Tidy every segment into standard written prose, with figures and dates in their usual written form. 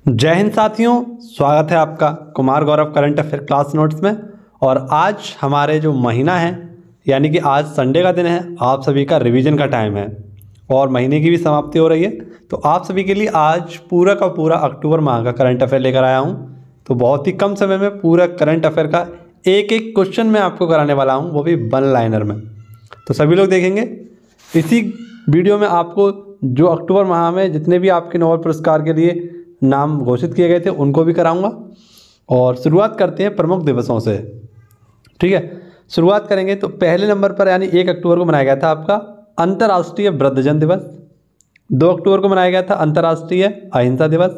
जय हिंद साथियों, स्वागत है आपका Kumar Gaurav current affair class notes में। और आज हमारे जो महीना है यानी कि आज संडे का दिन है, आप सभी का रिवीजन का टाइम है और महीने की भी समाप्ति हो रही है। तो आप सभी के लिए आज पूरा का पूरा अक्टूबर माह का करंट अफेयर लेकर आया हूँ। तो बहुत ही कम समय में पूरा करंट अफेयर का एक एक क्वेश्चन मैं आपको कराने वाला हूँ, वो भी वन लाइनर में। तो सभी लोग देखेंगे। इसी वीडियो में आपको जो अक्टूबर माह में जितने भी आपके नोबेल पुरस्कार के लिए नाम घोषित किए गए थे उनको भी कराऊंगा। और शुरुआत करते हैं प्रमुख दिवसों से। ठीक है, शुरुआत करेंगे तो पहले नंबर पर यानी 1 अक्टूबर को मनाया गया था आपका अंतर्राष्ट्रीय वृद्धजन दिवस। 2 अक्टूबर को मनाया गया था अंतर्राष्ट्रीय अहिंसा दिवस।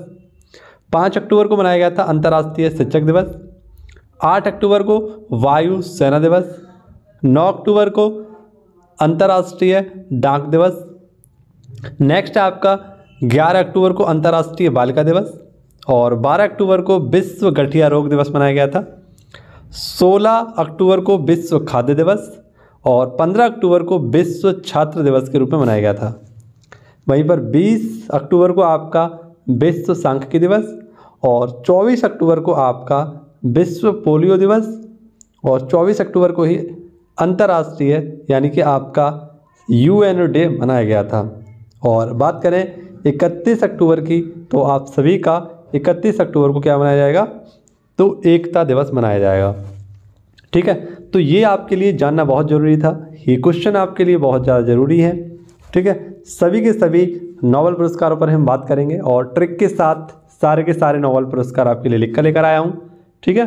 5 अक्टूबर को मनाया गया था अंतर्राष्ट्रीय शिक्षक दिवस। 8 अक्टूबर को वायु सेना दिवस। 9 अक्टूबर को अंतर्राष्ट्रीय डाक दिवस। नेक्स्ट है आपका 11 अक्टूबर को अंतर्राष्ट्रीय बालिका दिवस और 12 अक्टूबर को विश्व गठिया रोग दिवस मनाया गया था। 16 अक्टूबर को विश्व खाद्य दिवस और 15 अक्टूबर को विश्व छात्र दिवस के रूप में मनाया गया था। वहीं पर 20 अक्टूबर को आपका विश्व सांख्यिकी दिवस और 24 अक्टूबर को आपका विश्व पोलियो दिवस और 24 अक्टूबर को ही अंतर्राष्ट्रीय यानी कि आपका यूएनओ डे मनाया गया था। और बात करें 31 अक्टूबर की, तो आप सभी का 31 अक्टूबर को क्या मनाया जाएगा, तो एकता दिवस मनाया जाएगा। ठीक है, तो ये आपके लिए जानना बहुत ज़रूरी था, ये क्वेश्चन आपके लिए बहुत ज़्यादा ज़रूरी है। ठीक है, सभी के सभी नोबेल पुरस्कारों पर हम बात करेंगे और ट्रिक के साथ सारे के सारे नोबेल पुरस्कार आपके लिए लिख कर लेकर आया हूँ। ठीक है,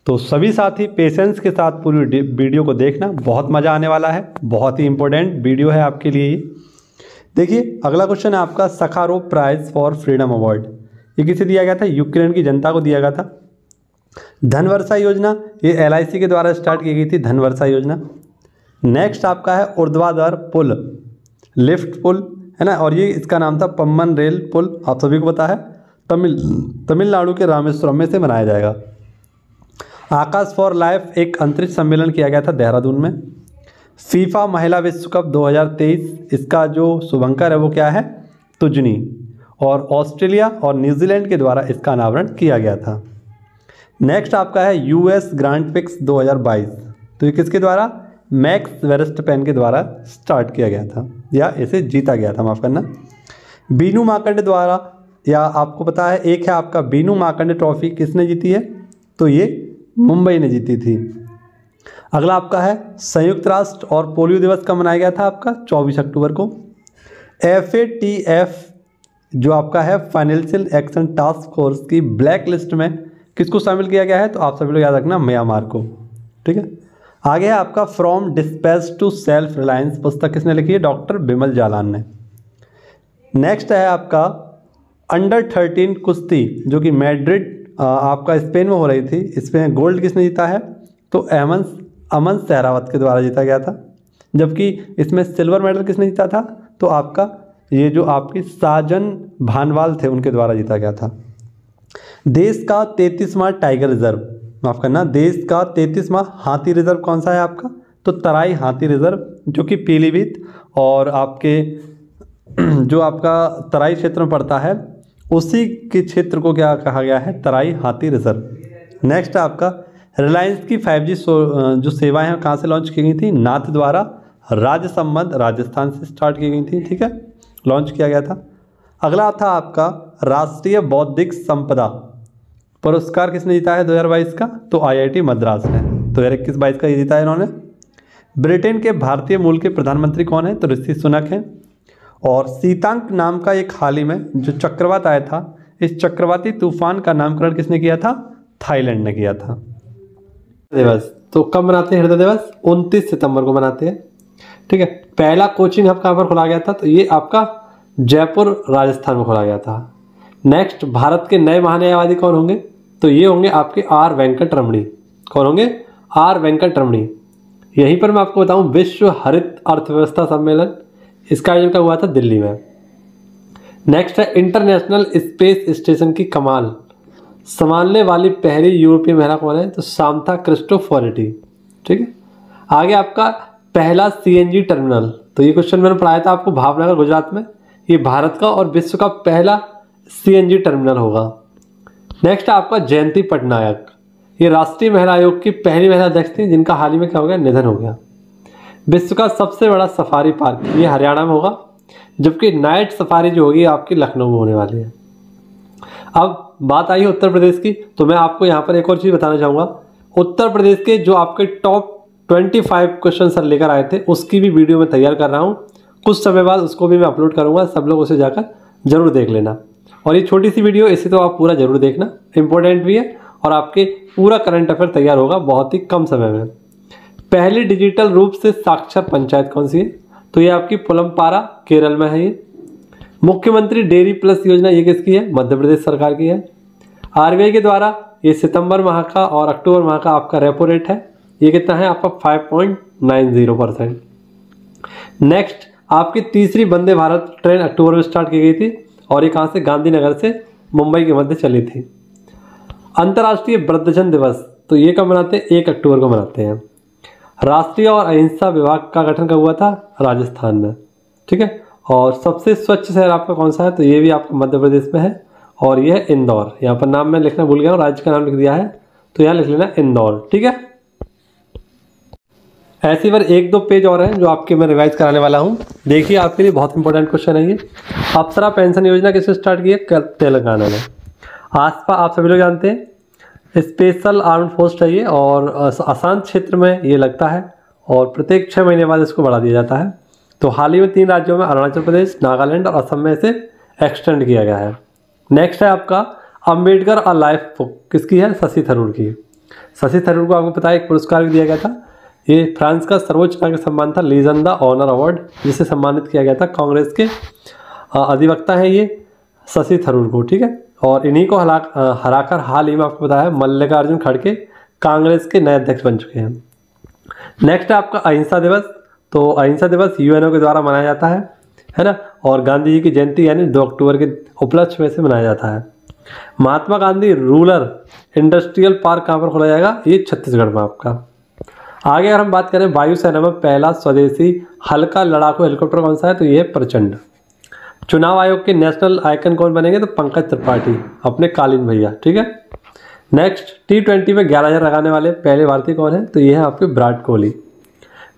तो सभी साथी पेशेंस के साथ पूरी वीडियो को देखना, बहुत मज़ा आने वाला है। बहुत ही इंपॉर्टेंट वीडियो है आपके लिए ये। देखिए, अगला क्वेश्चन है आपका Sakharov prize for freedom award. ये किसे दिया गया था? यूक्रेन की जनता को दिया गया था। धन वर्षा योजना, ये LIC के द्वारा स्टार्ट की गई थी, धन वर्षा योजना। नेक्स्ट आपका है ऊर्ध्वाधर पुल, लिफ्ट पुल है ना, और ये इसका नाम था पम्बन रेल पुल, आप सभी को पता है। तमिलनाडु के रामेश्वरम में से बनाया जाएगा। आकाश फॉर लाइफ, एक अंतरिक्ष सम्मेलन किया गया था देहरादून में। फीफा महिला विश्व कप 2023, इसका जो शुभंकर है वो क्या है? तुजनी। और ऑस्ट्रेलिया और न्यूजीलैंड के द्वारा इसका अनावरण किया गया था। नेक्स्ट आपका है US ग्रांड प्रिक्स 2022, तो ये किसके द्वारा? मैक्स वेरस्टपेन के द्वारा स्टार्ट किया गया था या इसे जीता गया था, माफ़ करना। बीनू मार्कंडे द्वारा, या आपको पता है एक है आपका बीनू मार्कंडे ट्रॉफी, किसने जीती है? तो ये मुंबई ने जीती थी। अगला आपका है संयुक्त राष्ट्र और पोलियो दिवस कब मनाया गया था आपका? 24 अक्टूबर को। FATF जो आपका है फाइनेंशियल एक्शन टास्क फोर्स की ब्लैक लिस्ट में किसको शामिल किया गया है? तो आप सभी लोग याद रखना, म्यांमार को। ठीक है, आगे है आपका from dispatch to self reliance, पुस्तक किसने लिखी है? डॉक्टर बिमल जालान ने। नेक्स्ट है आपका अंडर 13 कुश्ती, जो कि मैड्रिड आपका स्पेन में हो रही थी। इसमें गोल्ड किसने जीता है? तो अमन सहरावत के द्वारा जीता गया था। जबकि इसमें सिल्वर मेडल किसने जीता था? तो आपका ये जो आपकी साजन भानवाल थे उनके द्वारा जीता गया था। देश का 33वां टाइगर रिजर्व, माफ़ करना, देश का 33वां हाथी रिजर्व कौन सा है आपका? तो तराई हाथी रिजर्व, जो कि पीलीभीत और आपके जो आपका तराई क्षेत्र में पड़ता है, उसी के क्षेत्र को क्या कहा गया है? तराई हाथी रिजर्व। नेक्स्ट आपका रिलायंस की 5G जो सेवाएं हैं कहाँ से लॉन्च की गई थी? नाथ द्वारा, राज्य संबंध राजस्थान से स्टार्ट की गई थी। ठीक है, लॉन्च किया गया था। अगला था आपका राष्ट्रीय बौद्धिक संपदा पुरस्कार किसने जीता है 2022 का? तो IIT मद्रास ने। 2021-22 का ये जीता है इन्होंने। ब्रिटेन के भारतीय मूल के प्रधानमंत्री कौन है? तो ऋषि सुनक हैं। और सीतांक नाम का एक हाल ही में जो चक्रवात आया था, इस चक्रवाती तूफान का नामकरण किसने किया था? थाईलैंड ने किया था। दिवस तो कब मनाते हैं हृदय दिवस? 29 सितंबर को मनाते हैं। ठीक है, पहला कोचिंग हब कहाँ पर खोला गया था? तो ये आपका जयपुर राजस्थान में खोला गया था। नेक्स्ट, भारत के नए महान्यायवादी कौन होंगे? तो ये होंगे आपके R वेंकट रमणी। कौन होंगे? R वेंकट रमणी। यहीं पर मैं आपको बताऊं, विश्व हरित अर्थव्यवस्था सम्मेलन, इसका आयोजन कब हुआ था? दिल्ली में। नेक्स्ट है इंटरनेशनल स्पेस स्टेशन की कमान संभालने वाली पहली यूरोपीय महिला कौन है? तो सामंथा क्रिस्टोफोरेटी। ठीक है, आगे आपका पहला CNG टर्मिनल, तो ये क्वेश्चन मैंने पढ़ाया था आपको भावनगर गुजरात में। ये भारत का और विश्व का पहला CNG टर्मिनल होगा। नेक्स्ट आपका जयंती पटनायक, ये राष्ट्रीय महिला आयोग की पहली महिला अध्यक्ष थी जिनका हाल ही में क्या हो गया, निधन हो गया। विश्व का सबसे बड़ा सफारी पार्क ये हरियाणा में होगा, जबकि नाइट सफारी जो होगी आपकी लखनऊ में होने वाली है। अब बात आई है उत्तर प्रदेश की, तो मैं आपको यहाँ पर एक और चीज़ बताना चाहूँगा। उत्तर प्रदेश के जो आपके टॉप 25 क्वेश्चन सर लेकर आए थे उसकी भी वीडियो मैं तैयार कर रहा हूँ, कुछ समय बाद उसको भी मैं अपलोड करूँगा, सब लोग उसे जाकर जरूर देख लेना। और ये छोटी सी वीडियो, इसे तो आप पूरा जरूर देखना, इंपॉर्टेंट भी है और आपके पूरा करंट अफेयर तैयार होगा बहुत ही कम समय में। पहली डिजिटल रूप से साक्षर पंचायत कौन सी है, तो ये आपकी पुलमपारा केरल में है। ये मुख्यमंत्री डेयरी प्लस योजना ये किसकी है, मध्य प्रदेश सरकार की है। RBI के द्वारा ये सितंबर माह का और अक्टूबर माह का आपका रेपो रेट है, ये कितना है आपका 5.90%। नेक्स्ट आपकी तीसरी वंदे भारत ट्रेन अक्टूबर में स्टार्ट की गई थी और ये कहाँ से, गांधीनगर से मुंबई के मध्य चली थी। अंतर्राष्ट्रीय वृद्धजन दिवस तो ये कब मनाते हैं, 1 अक्टूबर को मनाते हैं। राष्ट्रीय और अहिंसा विभाग का गठन कब हुआ था, राजस्थान में, ठीक है। और सबसे स्वच्छ शहर आपका कौन सा है, तो ये भी आपका मध्य प्रदेश में है और ये है इंदौर। यहाँ पर नाम मैं लिखना भूल गया हूँ, राज्य का नाम लिख दिया है, तो यहाँ लिख लेना इंदौर, ठीक है। ऐसे पर 1-2 पेज और हैं जो आपके मैं रिवाइज कराने वाला हूँ। देखिए आपके लिए बहुत इंपॉर्टेंट क्वेश्चन है ये। अप्सरा पेंशन योजना किसने स्टार्ट की है, तेलंगाना में। आसपा आप सभी लोग जानते हैं स्पेशल आर्म्ड फोर्स है ये, और अशांत क्षेत्र में ये लगता है और प्रत्येक 6 महीने बाद इसको बढ़ा दिया जाता है। तो हाल ही में 3 राज्यों में, अरुणाचल प्रदेश, नागालैंड और असम में इसे एक्सटेंड किया गया है। नेक्स्ट है आपका अंबेडकर अ लाइफ बुक, किसकी है, शशि थरूर की। शशि थरूर को आपको पता है एक पुरस्कार भी दिया गया था, ये फ्रांस का सर्वोच्च नागरिक सम्मान था, लीजन द ऑनर अवार्ड, जिसे सम्मानित किया गया था कांग्रेस के अधिवक्ता हैं ये शशि थरूर को, ठीक है। और इन्हीं को हराकर हाल ही में आपको पता है मल्लिकार्जुन खड़गे कांग्रेस के नए अध्यक्ष बन चुके हैं। नेक्स्ट है आपका अहिंसा दिवस, तो अहिंसा दिवस UNO के द्वारा मनाया जाता है ना, और गांधी जी की जयंती यानी 2 अक्टूबर के उपलक्ष्य में से मनाया जाता है। Mahatma Gandhi rural industrial park कहाँ पर खोला जाएगा, ये छत्तीसगढ़ में आपका। आगे अगर हम बात करें वायुसेना में पहला स्वदेशी हल्का लड़ाकू हेलीकॉप्टर कौन सा है, तो ये है प्रचंड। चुनाव आयोग के नेशनल आइकन कौन बनेंगे, तो पंकज त्रिपाठी, अपने कालीन भैया, ठीक है। नेक्स्ट T20 में 11,000 लगाने वाले पहले भारतीय कौन है, तो ये है आपके विराट कोहली।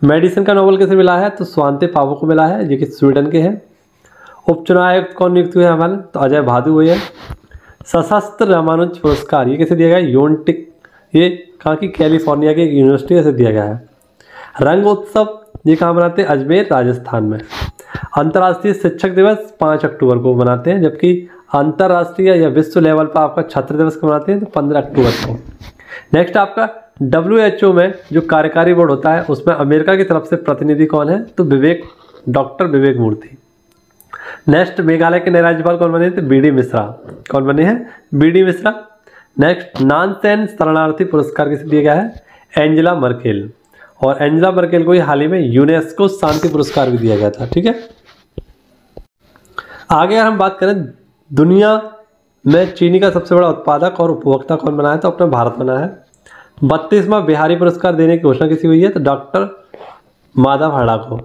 मेडिसिन का नोबेल किसे मिला है, तो स्वांति पावो को मिला है, जो कि स्वीडन के हैं। उपचुनाव आयुक्त कौन नियुक्त हुए हमारे, तो अजय भादु हुए हैं। सशस्त्र रामानुज पुरस्कार ये किसे दिया गया, योनटिक, ये कहाँ की, कैलिफोर्निया की एक यूनिवर्सिटी से दिया गया है। रंग उत्सव ये कहाँ मनाते हैं, अजमेर, राजस्थान में। अंतर्राष्ट्रीय शिक्षक दिवस 5 अक्टूबर को मनाते हैं, जबकि अंतर्राष्ट्रीय या विश्व लेवल पर आपका छात्र दिवस को मनाते हैं, तो 15 अक्टूबर को। नेक्स्ट आपका WHO में जो कार्यकारी बोर्ड होता है उसमें अमेरिका की तरफ से प्रतिनिधि कौन है, तो डॉक्टर विवेक मूर्ति। नेक्स्ट मेघालय के नए राज्यपाल कौन बने थे, BD मिश्रा। कौन बने हैं, BD मिश्रा। नेक्स्ट नानसेन शरणार्थी पुरस्कार किसे दिया गया है, एंजेला मर्केल। और एंजेला मर्केल को हाल ही में यूनेस्को शांति पुरस्कार भी दिया गया था, ठीक है। आगे अगर हम बात करें दुनिया में चीनी का सबसे बड़ा उत्पादक और उपभोक्ता कौन बना है, तो अपना भारत बना है। 32वां बिहारी पुरस्कार देने की घोषणा किसी हुई है, तो डॉक्टर माधव हड़ा को।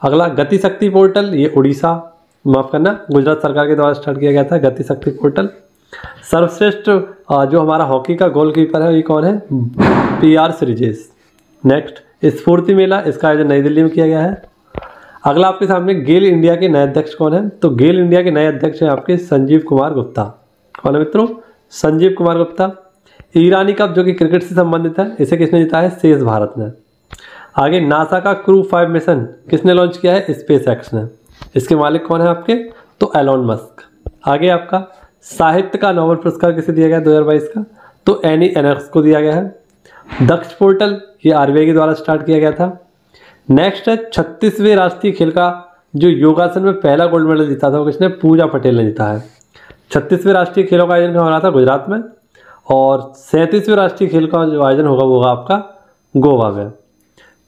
अगला गति शक्ति पोर्टल, ये उड़ीसा, माफ करना, गुजरात सरकार के द्वारा स्टार्ट किया गया था गति शक्ति पोर्टल। सर्वश्रेष्ठ जो हमारा हॉकी का गोलकीपर है ये कौन है, PR श्रीजेश। नेक्स्ट स्फूर्ति मेला, इसका आयोजन नई दिल्ली में किया गया है। अगला आपके सामने गेल इंडिया के नए अध्यक्ष कौन है, तो गेल इंडिया के नए अध्यक्ष हैं आपके संजीव कुमार गुप्ता। कौन है मित्रों, संजीव कुमार गुप्ता। ईरानी कप जो कि क्रिकेट से संबंधित है, इसे किसने जीता है, शेष भारत ने। आगे नासा का क्रू 5 मिशन किसने लॉन्च किया है, SpaceX ने। इसके मालिक कौन है आपके, तो एलोन मस्क। आगे आपका साहित्य का नोबेल पुरस्कार किसे दिया गया 2022 का, तो एनी एनक्स को दिया गया है। दक्ष पोर्टल ये RBI के द्वारा स्टार्ट किया गया था। नेक्स्ट है 36वें राष्ट्रीय खेल का जो योगासन में पहला गोल्ड मेडल जीता था वो किसने, पूजा पटेल ने जीता है। 36वें राष्ट्रीय खेलों का आयोजन हो रहा था गुजरात में, और 37वें राष्ट्रीय खेल का जो आयोजन होगा वो होगा आपका गोवा में।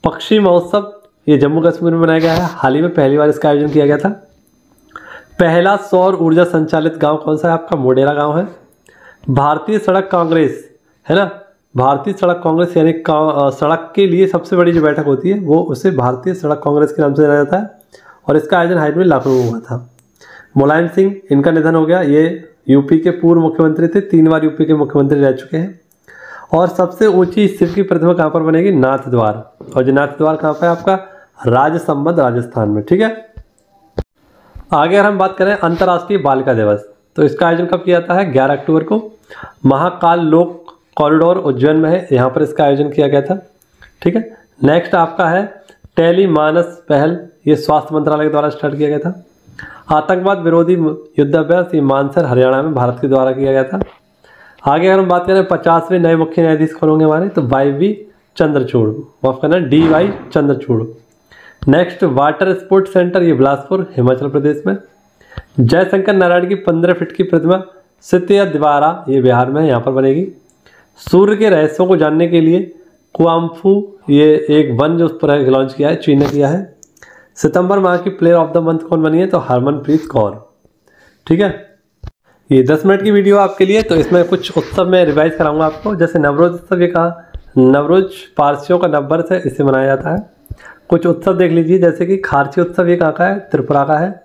पक्षी महोत्सव ये जम्मू कश्मीर में मनाया गया है, हाल ही में पहली बार इसका आयोजन किया गया था। पहला सौर ऊर्जा संचालित गांव कौन सा है आपका, मोढेरा गांव है। भारतीय सड़क कांग्रेस है ना, भारतीय सड़क कांग्रेस यानी सड़क के लिए सबसे बड़ी जो बैठक होती है वो उसे भारतीय सड़क कांग्रेस के नाम से जाना जाता है, और इसका आयोजन हाल में लखनऊ में हुआ था। मुलायम सिंह, इनका निधन हो गया। ये यूपी के पूर्व मुख्यमंत्री थे, 3 बार यूपी के मुख्यमंत्री रह चुके हैं। और सबसे ऊंची शिव की प्रतिमा कहाँ पर बनेगी? नाथ द्वार। और जो नाथ द्वार कहाँ पर है आपका? राजसमंद, राजस्थान में। ठीक है, आगे अगर हम बात करें अंतर्राष्ट्रीय बालिका दिवस, तो इसका आयोजन कब किया जाता है? 11 अक्टूबर को। महाकाल लोक कॉरिडोर उज्जैन में है, यहाँ पर इसका आयोजन किया गया था। ठीक है, नेक्स्ट आपका है टेली मानस पहल, ये स्वास्थ्य मंत्रालय के द्वारा स्टार्ट किया गया था। आतंकवाद विरोधी युद्धाभ्यास, ये मानसर हरियाणा में भारत के द्वारा किया गया था। आगे अगर हम बात करें 50वें नए मुख्य न्यायाधीश कौन होंगे हमारे, तो वाई चंद्रचूड़, माफ करना DY Chandrachud. Next water sports centre, ये बिलासपुर हिमाचल प्रदेश में। जयशंकर नारायण की 15 फीट की प्रतिमा सित्या द्वारा, ये बिहार में यहाँ पर बनेगी। सूर्य के रहस्यों को जानने के लिए कुआम्फू, ये एक वन जो उस पर लॉन्च किया है, चीन ने किया है। सितंबर माह की प्लेयर ऑफ द मंथ कौन बनी है, तो हरमनप्रीत कौर। ठीक है, ये 10 मिनट की वीडियो आपके लिए। तो इसमें कुछ उत्सव में रिवाइज कराऊंगा आपको। जैसे नवरोज उत्सव, ये कहा नवरोज पारसियों का नववर्ष है, इसे मनाया जाता है। कुछ उत्सव देख लीजिए, जैसे कि खारची उत्सव, ये कहाँ का है? त्रिपुरा का है।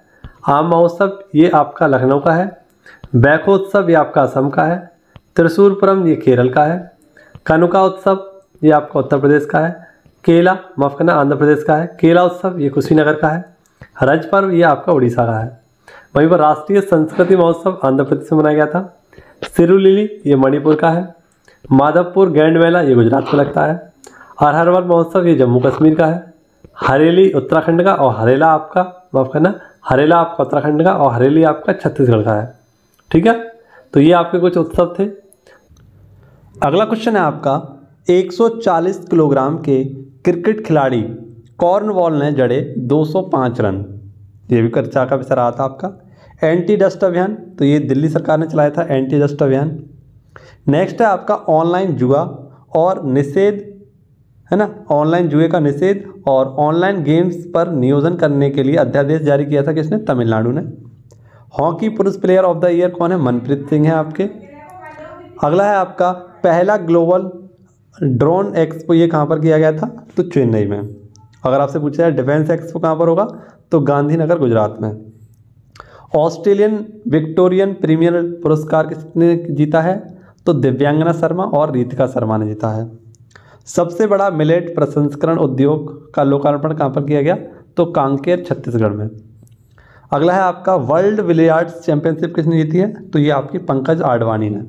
आम महोत्सव, ये आपका लखनऊ का है। बैको उत्सव, ये आपका असम का है। त्रिशूरपुरम, ये केरल का है। कनुका उत्सव, ये आपका उत्तर प्रदेश का है। केला, माफ करना, आंध्र प्रदेश का है। केला उत्सव, ये कुशीनगर का है। रज पर्व, ये आपका उड़ीसा का है। वहीं पर राष्ट्रीय संस्कृति महोत्सव आंध्र प्रदेश में मनाया गया था। सिरुलिली, ये मणिपुर का है। माधवपुर गैंड मेला, ये गुजरात में लगता है। हरहरवल महोत्सव, ये जम्मू कश्मीर का है। हरेली उत्तराखंड का, और हरेला आपका, माफ करना, हरेला आपका उत्तराखंड का, और हरेली आपका छत्तीसगढ़ का है। ठीक है, तो ये आपके कुछ उत्सव थे। अगला क्वेश्चन है आपका, 140 किलोग्राम के क्रिकेट खिलाड़ी कॉर्नवॉल ने जड़े 205 रन। ये भी चर्चा का विषय रहा था आपका। एंटी डस्ट अभियान, तो ये दिल्ली सरकार ने चलाया था एंटी डस्ट अभियान। नेक्स्ट है आपका ऑनलाइन जुआ और निषेध, है ना, ऑनलाइन जुए का निषेध और ऑनलाइन गेम्स पर नियोजन करने के लिए अध्यादेश जारी किया था किसने? तमिलनाडु ने। हॉकी पुरुष प्लेयर ऑफ द ईयर कौन है? मनप्रीत सिंह है आपके। अगला है आपका पहला ग्लोबल ड्रोन एक्सपो, ये कहाँ पर किया गया था? तो चेन्नई में। अगर आपसे पूछा जाए डिफेंस एक्सपो कहाँ पर होगा, तो गांधीनगर गुजरात में। ऑस्ट्रेलियन विक्टोरियन प्रीमियर पुरस्कार किसने जीता है? तो दिव्यांगना शर्मा और रितिका शर्मा ने जीता है। सबसे बड़ा मिलेट प्रसंस्करण उद्योग का लोकार्पण कहाँ पर किया गया? तो कांकेर छत्तीसगढ़ में। अगला है आपका वर्ल्ड बिलियर्ड्स चैंपियनशिप किसने जीती है? तो ये आपकी पंकज आडवाणी ने।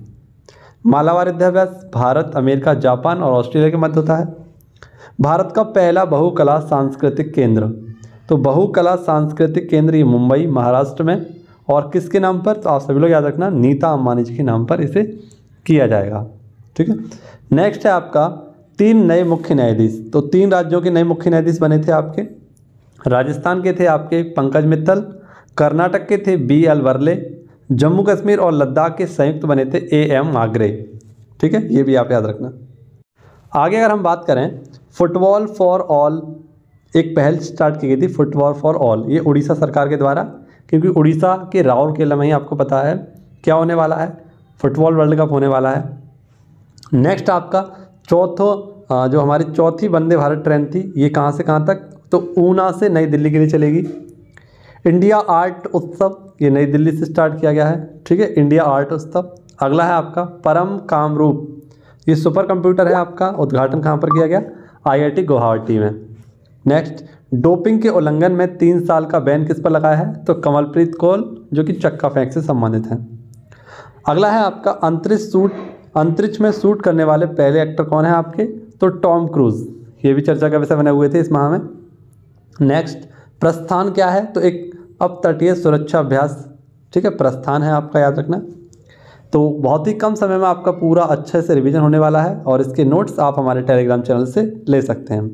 मालाबार युद्धाभ्यास भारत, अमेरिका, जापान और ऑस्ट्रेलिया के मध्य होता है। भारत का पहला बहुकला सांस्कृतिक केंद्र, तो बहुकला सांस्कृतिक केंद्र ये मुंबई महाराष्ट्र में, और किसके नाम पर? तो आप सभी लोग याद रखना, नीता अंबानी जी के नाम पर इसे किया जाएगा। ठीक है, नेक्स्ट है आपका 3 नए मुख्य न्यायाधीश। तो 3 राज्यों के नए मुख्य न्यायाधीश बने थे आपके। राजस्थान के थे आपके पंकज मित्तल, कर्नाटक के थे BL वर्ले, जम्मू कश्मीर और लद्दाख के संयुक्त बने थे AM आग्रे। ठीक है, ये भी आप याद रखना। आगे अगर हम बात करें फुटबॉल फॉर ऑल, एक पहल स्टार्ट की गई थी फुटबॉल फॉर ऑल, ये उड़ीसा सरकार के द्वारा, क्योंकि उड़ीसा के राउरकेला में ही आपको पता है क्या होने वाला है, फुटबॉल वर्ल्ड कप होने वाला है। नेक्स्ट आपका जो हमारी चौथी वंदे भारत ट्रेन थी, ये कहाँ से कहाँ तक? तो ऊना से नई दिल्ली के लिए चलेगी। इंडिया आर्ट उत्सव, ये नई दिल्ली से स्टार्ट किया गया है। ठीक है, इंडिया आर्ट उत्सव। अगला है आपका परम कामरूप, ये सुपर कंप्यूटर है आपका, उद्घाटन कहाँ पर किया गया? IIT गुवाहाटी में। नेक्स्ट डोपिंग के उल्लंघन में 3 साल का बैन किस पर लगाया है? तो कमलप्रीत कौर, जो कि चक्का फेंक से संबंधित हैं। अगला है आपका अंतरिक्ष में शूट करने वाले पहले एक्टर कौन है आपके? तो टॉम क्रूज, ये भी चर्चा का विषय बने हुए थे इस माह में। नेक्स्ट प्रस्थान क्या है? तो एक अब तटीय सुरक्षा अभ्यास। ठीक है, प्रस्थान है आपका, याद रखना। तो बहुत ही कम समय में आपका पूरा अच्छे से रिवीजन होने वाला है, और इसके नोट्स आप हमारे टेलीग्राम चैनल से ले सकते हैं।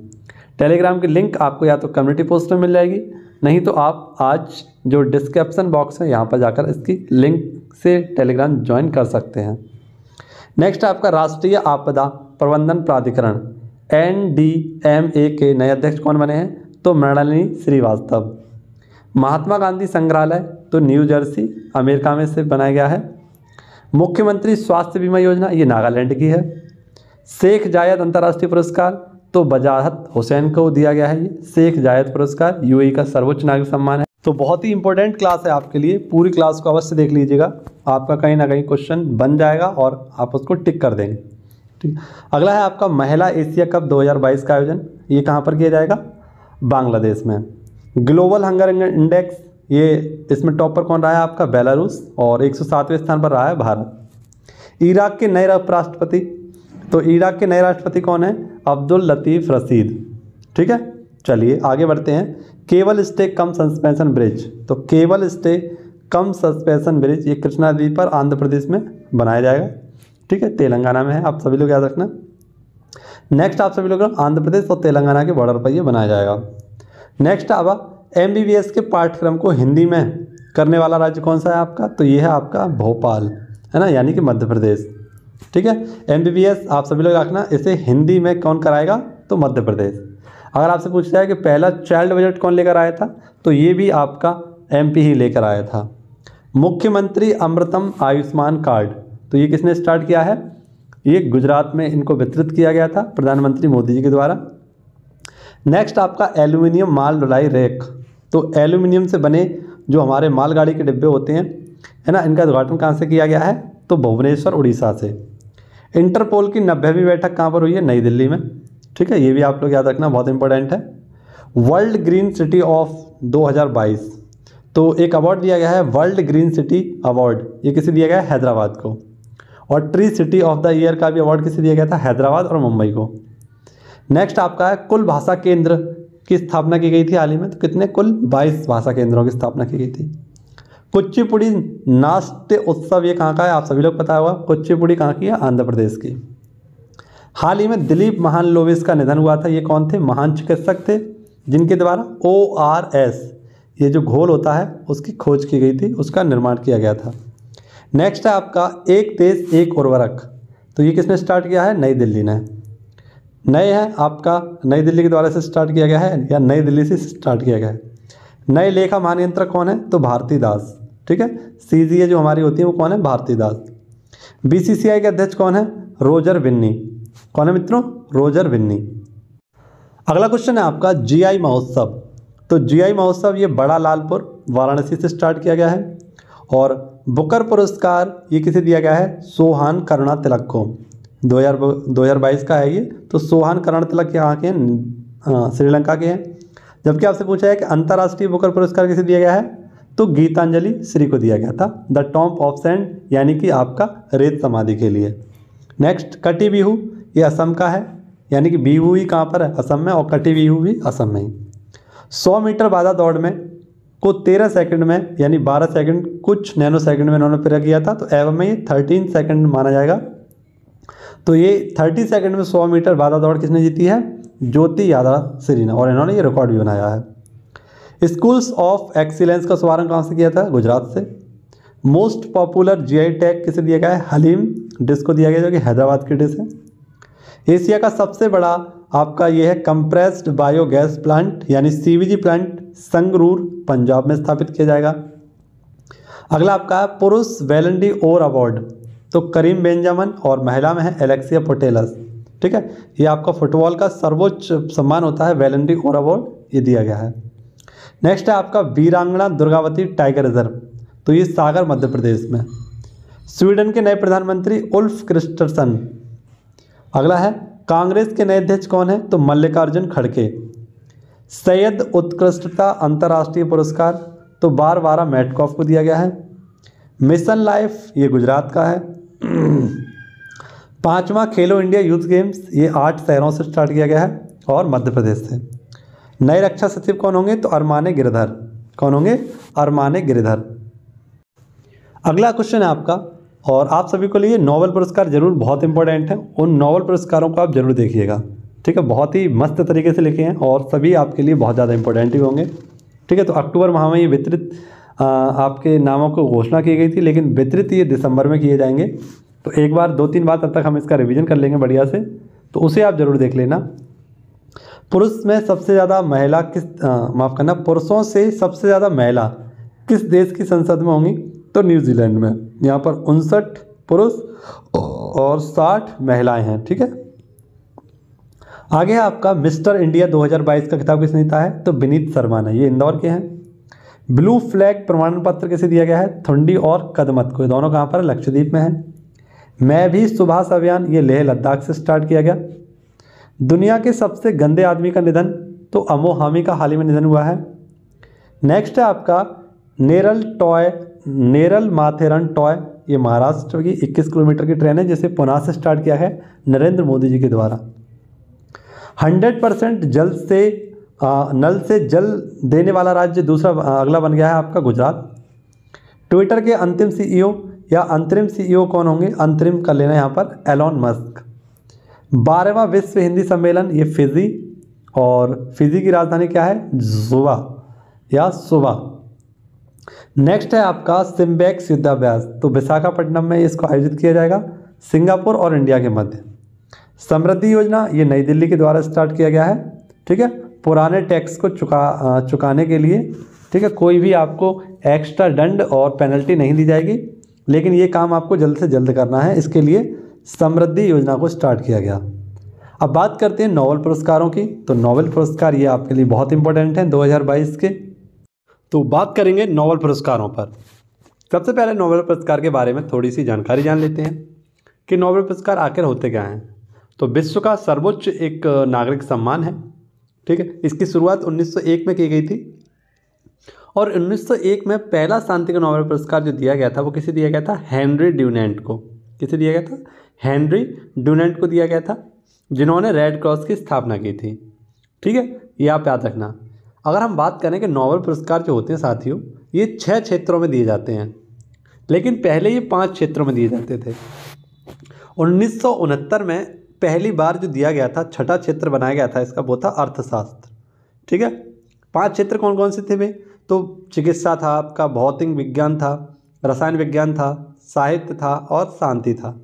टेलीग्राम की लिंक आपको या तो कम्युनिटी पोस्ट में मिल जाएगी, नहीं तो आप आज जो डिस्क्रिप्शन बॉक्स है यहाँ पर जाकर इसकी लिंक से टेलीग्राम ज्वाइन कर सकते हैं। नेक्स्ट आपका राष्ट्रीय आपदा प्रबंधन प्राधिकरण NDMA के नए अध्यक्ष कौन बने हैं? तो मृणालिनी श्रीवास्तव। महात्मा गांधी संग्रहालय, तो न्यू जर्सी अमेरिका में से बनाया गया है। मुख्यमंत्री स्वास्थ्य बीमा योजना, ये नागालैंड की है। शेख जायद अंतर्राष्ट्रीय पुरस्कार, तो बजाहत हुसैन को दिया गया है। ये शेख जायद पुरस्कार UAE का सर्वोच्च नागरिक सम्मान है। तो बहुत ही इंपॉर्टेंट क्लास है आपके लिए, पूरी क्लास को अवश्य देख लीजिएगा, आपका कहीं ना कहीं क्वेश्चन बन जाएगा और आप उसको टिक कर देंगे। ठीक, अगला है आपका महिला एशिया कप 2022 का आयोजन, ये कहाँ पर किया जाएगा? बांग्लादेश में। ग्लोबल हंगर इंडेक्स, ये इसमें टॉप पर कौन रहा है आपका? बेलारूस, और 107वें स्थान पर रहा है भारत। इराक के नए राष्ट्रपति, तो इराक के नए राष्ट्रपति कौन है? अब्दुल लतीफ़ रशीद। ठीक है, चलिए आगे बढ़ते हैं। केबल स्टे कम सस्पेंशन ब्रिज, तो केबल स्टे कम सस्पेंशन ब्रिज ये कृष्णा नदी पर आंध्र प्रदेश में बनाया जाएगा। ठीक है, तेलंगाना में है, आप सभी लोग याद रखना। नेक्स्ट आप सभी लोग आंध्र प्रदेश और तेलंगाना के बॉर्डर पर ये बनाया जाएगा। नेक्स्ट अब MBBS के पाठ्यक्रम को हिंदी में करने वाला राज्य कौन सा है आपका? तो ये है आपका भोपाल, है ना, यानी कि मध्य प्रदेश। ठीक है, MBBS आप सभी लोग रखना, इसे हिंदी में कौन कराएगा? तो मध्य प्रदेश। अगर आपसे पूछता है कि पहला चाइल्ड बजट कौन लेकर आया था, तो ये भी आपका MP ही लेकर आया था। मुख्यमंत्री अमृतम आयुष्मान कार्ड, तो ये किसने स्टार्ट किया है? ये गुजरात में इनको वितरित किया गया था प्रधानमंत्री मोदी जी के द्वारा। नेक्स्ट आपका एल्यूमिनियम माल ढुलाई रैक, तो एल्यूमिनियम से बने जो हमारे मालगाड़ी के डिब्बे होते हैं, है ना, इनका उद्घाटन कहाँ से किया गया है? तो भुवनेश्वर उड़ीसा से। इंटरपोल की 90वीं बैठक कहाँ पर हुई है? नई दिल्ली में। ठीक है, ये भी आप लोग याद रखना, बहुत इंपॉर्टेंट है। वर्ल्ड ग्रीन सिटी ऑफ 2022, तो एक अवार्ड दिया गया है वर्ल्ड ग्रीन सिटी अवार्ड, ये किसे दिया गया है? हैदराबाद को। और tree city of the year का भी अवार्ड किसे दिया गया था? हैदराबाद और मुंबई को। नेक्स्ट आपका है कुल भाषा केंद्र की स्थापना की गई थी हाल ही में, तो कितने? कुल 22 भाषा केंद्रों की स्थापना की गई थी। कुचिपुड़ी नाट्य उत्सव ये कहाँ का है? आप सभी लोग पता होगा, कुचिपुड़ी कहाँ की है? आंध्र प्रदेश की। हाल ही में दिलीप महालनोबिस का निधन हुआ था, ये कौन थे? महान चिकित्सक थे जिनके द्वारा ORS ये जो घोल होता है उसकी खोज की गई थी, उसका निर्माण किया गया था। नेक्स्ट है आपका एक देश एक उर्वरक, तो ये किसने स्टार्ट किया है? नई दिल्ली ने। नए है आपका नई दिल्ली के द्वारा से स्टार्ट किया गया है या नई दिल्ली से स्टार्ट किया गया है। नए लेखा महानियंत्रक कौन है? तो भारती दास। ठीक है, CGA जो हमारी होती है वो कौन है? भारती दास। BCCI के अध्यक्ष कौन है? रोजर बिन्नी। कौन है मित्रों? रोजर बिन्नी। अगला क्वेश्चन है आपका GI महोत्सव, तो GI महोत्सव ये बड़ा लालपुर वाराणसी से स्टार्ट किया गया है। और बुकर पुरस्कार ये किसे दिया गया है? सोहान करुणा तिलक को। 2022 का है ये, तो सोहान करुणा तिलक यहाँ के हैं, श्रीलंका के हैं। जबकि आपसे पूछा है कि अंतर्राष्ट्रीय बुकर पुरस्कार किसे दिया गया है? तो गीतांजलि श्री को दिया गया था, द टॉम्ब ऑफ सैंड, यानी कि आपका रेत समाधि के लिए। नेक्स्ट कटी बिहू, ये असम का है, यानी कि बिहू ही कहाँ पर है? असम में, और कटी बिहू भी असम में ही। 100 मीटर बाधा दौड़ में को 13 सेकंड में, यानी 12 सेकंड कुछ नैनो सेकंड में इन्होंने पूरा किया था, तो एवं में ये 13 सेकंड माना जाएगा। तो ये 30 सेकंड में 100 मीटर बाधा दौड़ किसने जीती है? ज्योति यादव श्री ने, और इन्होंने ये रिकॉर्ड भी बनाया है। स्कूल्स ऑफ एक्सीलेंस का शुभारंभ कहाँ से किया था? गुजरात से। मोस्ट पॉपुलर GI टैग किसे दिया गया है? हलीम डिश को दिया गया, जो कि हैदराबाद की डिश है। एशिया का सबसे बड़ा आपका ये है कंप्रेस्ड बायोगैस प्लांट, यानी CBG प्लांट संगरूर पंजाब में स्थापित किया जाएगा। अगला आपका है पुरुष वेलेंडी ओर अवार्ड, तो करीम बेंजामिन, और महिला में है एलेक्सिया पुटेलस। ठीक है, ये आपका फुटबॉल का सर्वोच्च सम्मान होता है, वेलेंडी ओर अवार्ड, ये दिया गया है। नेक्स्ट है आपका वीरांगना दुर्गावती टाइगर रिजर्व, तो ये सागर मध्य प्रदेश में। स्वीडन के नए प्रधानमंत्री उल्फ क्रिस्टरसन। अगला है कांग्रेस के नए अध्यक्ष कौन है? तो मल्लिकार्जुन खड़गे। सैयद उत्कृष्टता अंतर्राष्ट्रीय पुरस्कार, तो बारबारा मेटकॉफ को दिया गया है। मिशन लाइफ ये गुजरात का है। 5वां खेलो इंडिया यूथ गेम्स ये 8 शहरों से स्टार्ट किया गया है और मध्य प्रदेश से। नए रक्षा सचिव कौन होंगे? तो अरमाने गिरधर। कौन होंगे? अरमाने गिरधर। अगला क्वेश्चन है आपका, और आप सभी को लिए नोबेल पुरस्कार जरूर बहुत इंपॉर्टेंट है, उन नोबेल पुरस्कारों को आप जरूर देखिएगा। ठीक है, बहुत ही मस्त तरीके से लिखे हैं और सभी आपके लिए बहुत ज़्यादा इंपॉर्टेंट ही होंगे। ठीक है, तो अक्टूबर माह में ये वितरित आपके नामों को घोषणा की गई थी, लेकिन वितरित ये दिसंबर में किए जाएंगे। तो एक बार 2-3 बार तब तक हम इसका रिवीजन कर लेंगे बढ़िया से, तो उसे आप जरूर देख लेना। पुरुष में सबसे ज़्यादा महिला पुरुषों से सबसे ज़्यादा महिला किस देश की संसद में होंगी? तो न्यूजीलैंड में। यहाँ पर 59 पुरुष और 60 महिलाएं हैं। ठीक है, आगे है आपका मिस्टर इंडिया 2022 का खिताब किसने जीता है? तो विनीत शर्मा ने, ये इंदौर के हैं। ब्लू फ्लैग प्रमाण पत्र किसे दिया गया है? थुंडी और कदमत को। ये दोनों कहाँ पर? लक्षद्वीप में है। मैं भी सुभाष अभियान ये लेह लद्दाख से स्टार्ट किया गया। दुनिया के सबसे गंदे आदमी का निधन, तो अमो हामी का हाल ही में निधन हुआ है। नेक्स्ट है आपका नेरल माथेरन टॉय, ये महाराष्ट्र की 21 किलोमीटर की ट्रेन है जिसे पुणे से स्टार्ट किया है नरेंद्र मोदी जी के द्वारा। 100% नल से जल देने वाला राज्य दूसरा अगला बन गया है आपका गुजरात। ट्विटर के अंतिम सीईओ या अंतरिम सीईओ कौन होंगे? अंतरिम कर लेना यहाँ पर एलॉन मस्क। 12वां विश्व हिंदी सम्मेलन, ये फिजी, और फिजी की राजधानी क्या है? जुवा या सुबा। नेक्स्ट है आपका सिम्बेक्स युद्धाभ्यास, तो विशाखापट्टनम में इसको आयोजित किया जाएगा सिंगापुर और इंडिया के मध्य। समृद्धि योजना, ये नई दिल्ली के द्वारा स्टार्ट किया गया है। ठीक है, पुराने टैक्स को चुकाने के लिए, ठीक है, कोई भी आपको एक्स्ट्रा दंड और पेनल्टी नहीं दी जाएगी, लेकिन ये काम आपको जल्द से जल्द करना है, इसके लिए समृद्धि योजना को स्टार्ट किया गया। अब बात करते हैं नोबेल पुरस्कारों की। तो नोबेल पुरस्कार ये आपके लिए बहुत इंपॉर्टेंट हैं 2022 के। तो बात करेंगे नोबेल पुरस्कारों पर। सबसे पहले नोबेल पुरस्कार के बारे में थोड़ी सी जानकारी जान लेते हैं कि नोबेल पुरस्कार आखिर होते क्या हैं। तो विश्व का सर्वोच्च एक नागरिक सम्मान है। ठीक है, इसकी शुरुआत 1901 में की गई थी और 1901 में पहला शांति का नोबेल पुरस्कार जो दिया गया था वो किसे दिया गया था? हेनरी ड्यूनेंट को। किसे दिया गया था? हेनरी ड्यूनेंट को दिया गया था, जिन्होंने रेड क्रॉस की स्थापना की थी। ठीक है, ये आप याद रखना। अगर हम बात करें कि नोबेल पुरस्कार जो होते हैं साथियों, ये 6 क्षेत्रों में दिए जाते हैं, लेकिन पहले ये 5 क्षेत्रों में दिए जाते थे। 1969 में पहली बार जो दिया गया था, छठा क्षेत्र बनाया गया था इसका, वो था अर्थशास्त्र। ठीक है, 5 क्षेत्र कौन कौन से थे वे? तो चिकित्सा था आपका, भौतिक विज्ञान था, रसायन विज्ञान था, साहित्य था और शांति था।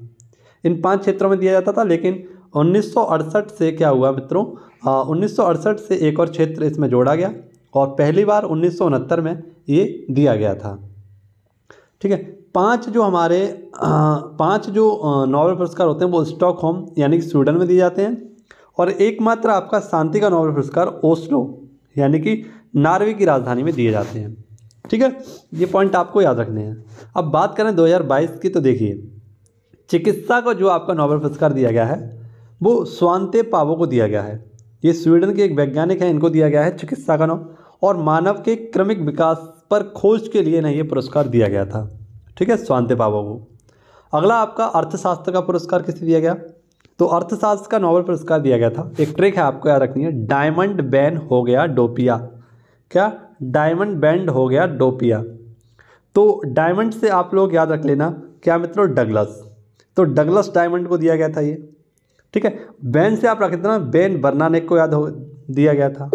इन 5 क्षेत्रों में दिया जाता था, लेकिन 1968 से क्या हुआ मित्रों? 1968 से एक और क्षेत्र इसमें जोड़ा गया और पहली बार 1969 में ये दिया गया था। ठीक है, 5 जो नोबेल पुरस्कार होते हैं वो स्टॉकहोम यानी कि स्वीडन में दिए जाते हैं, और एकमात्र आपका शांति का नोबेल पुरस्कार ओस्लो यानी कि नॉर्वे की राजधानी में दिए जाते हैं। ठीक है, ये पॉइंट आपको याद रखने हैं। अब बात करें 2022 की, तो देखिए चिकित्सा को जो आपका नोबेल पुरस्कार दिया गया है वो स्वांते पावो को दिया गया है। ये स्वीडन के एक वैज्ञानिक हैं, इनको दिया गया है चिकित्सा का नाम, और मानव के क्रमिक विकास पर खोज के लिए इन्हें ये पुरस्कार दिया गया था। ठीक है, स्वांते पावो को। अगला आपका अर्थशास्त्र का पुरस्कार किसे दिया गया? तो अर्थशास्त्र का नोबेल पुरस्कार दिया गया था, एक ट्रिक है आपको याद रखनी है, डायमंड बैन हो गया डोपिया। क्या? डायमंड बैंड हो गया डोपिया। तो डायमंड से आप लोग याद रख लेना क्या मित्रों? डगलस। तो डगलस डायमंड को दिया गया था ये। ठीक है, बैन से आप रख देना बेन बर्नानेक को दिया गया था,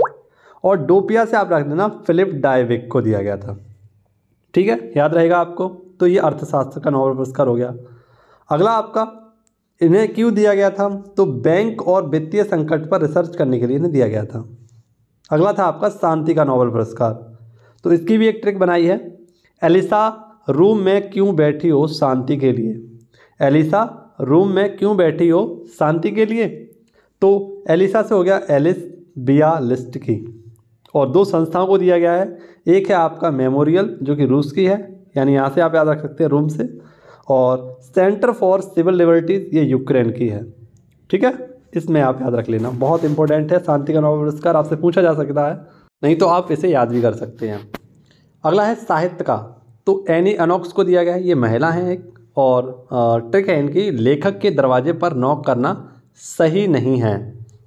और डोपिया से आप रख देना फिलिप डायविक को दिया गया था। ठीक है, याद रहेगा आपको। तो ये अर्थशास्त्र का नोबेल पुरस्कार हो गया। अगला आपका इन्हें क्यों दिया गया था? तो बैंक और वित्तीय संकट पर रिसर्च करने के लिए इन्हें दिया गया था। अगला था आपका शांति का नोबेल पुरस्कार, तो इसकी भी एक ट्रिक बनाई है, एलिसा रूम में क्यों बैठी हो शांति के लिए। एलिसा रूम में क्यों बैठी हो शांति के लिए? तो एलिसा से हो गया एलिस बियालिस्की, और 2 संस्थाओं को दिया गया है। एक है आपका मेमोरियल जो कि रूस की है, यानी यहाँ से आप याद रख सकते हैं रूम से, और सेंटर फॉर सिविल लिबर्टीज़ ये यूक्रेन की है। ठीक है, इसमें आप याद रख लेना, बहुत इंपॉर्टेंट है। शांति का नोबेल पुरस्कार आपसे पूछा जा सकता है, नहीं तो आप इसे याद भी कर सकते हैं। अगला है साहित्य का, तो एनी अनोक्स को दिया गया है, ये महिला हैं एक, और ट्रिक है इनकी, लेखक के दरवाजे पर नॉक करना सही नहीं है,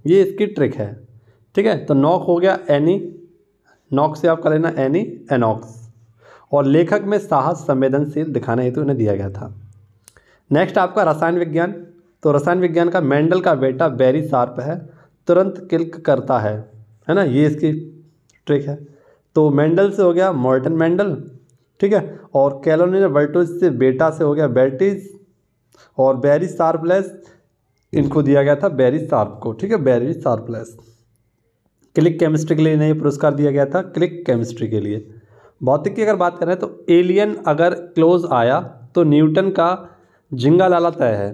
ये इसकी ट्रिक है। ठीक है, तो नॉक हो गया एनी, नॉक से आप कर लेना एनी एनॉक्स, और लेखक में साहस संवेदनशील दिखाने हेतु इन्हें दिया गया था। नेक्स्ट आपका रसायन विज्ञान, तो रसायन विज्ञान का मेंडल का बेटा बेरी शार्प है, तुरंत क्लिक करता है ना, ये इसकी ट्रिक है। तो मेंडल से हो गया मॉर्टन मेंडल। ठीक है, और कैलोनियर वर्टोज से बेटा से हो गया बेर्टीज, और बेरी शार्पलेस इनको दिया गया था बेरी शार्प को। ठीक है, बेरी शार्पलेस। क्लिक केमिस्ट्री के लिए इन्हें पुरस्कार दिया गया था, क्लिक केमिस्ट्री के लिए। भौतिक की अगर बात करें तो एलियन अगर क्लोज आया तो न्यूटन का जिंगा लाला तय है,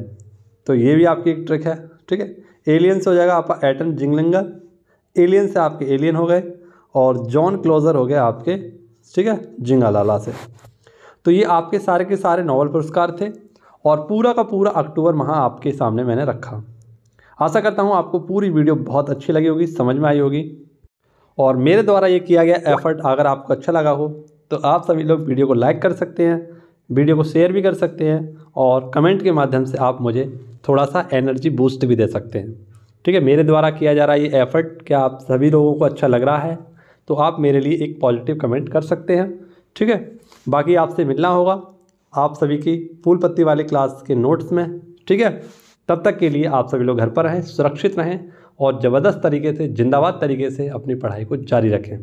तो ये भी आपकी एक ट्रिक है। ठीक है, एलियन से हो जाएगा आपका एटन जिंगलिंगर, एलियन से आपके एलियन हो गए, और जॉन क्लोजर हो गए आपके ठीक है, जिंगालाला से। तो ये आपके सारे के सारे नोबेल पुरस्कार थे और पूरा का पूरा अक्टूबर माह आपके सामने मैंने रखा। आशा करता हूँ आपको पूरी वीडियो बहुत अच्छी लगी होगी, समझ में आई होगी। और मेरे द्वारा ये किया गया एफर्ट अगर आपको अच्छा लगा हो तो आप सभी लोग वीडियो को लाइक कर सकते हैं, वीडियो को शेयर भी कर सकते हैं और कमेंट के माध्यम से आप मुझे थोड़ा सा एनर्जी बूस्ट भी दे सकते हैं। ठीक है, मेरे द्वारा किया जा रहा है ये एफर्ट क्या आप सभी लोगों को अच्छा लग रहा है तो आप मेरे लिए एक पॉजिटिव कमेंट कर सकते हैं। ठीक है, बाकी आपसे मिलना होगा आप सभी की फूल पत्ती वाली क्लास के नोट्स में। ठीक है, तब तक के लिए आप सभी लोग घर पर रहें, सुरक्षित रहें और ज़बरदस्त तरीके से, जिंदाबाद तरीके से अपनी पढ़ाई को जारी रखें।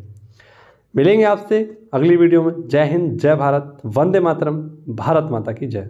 मिलेंगे आपसे अगली वीडियो में। जय हिंद, जय भारत, वंदे मातरम, भारत माता की जय।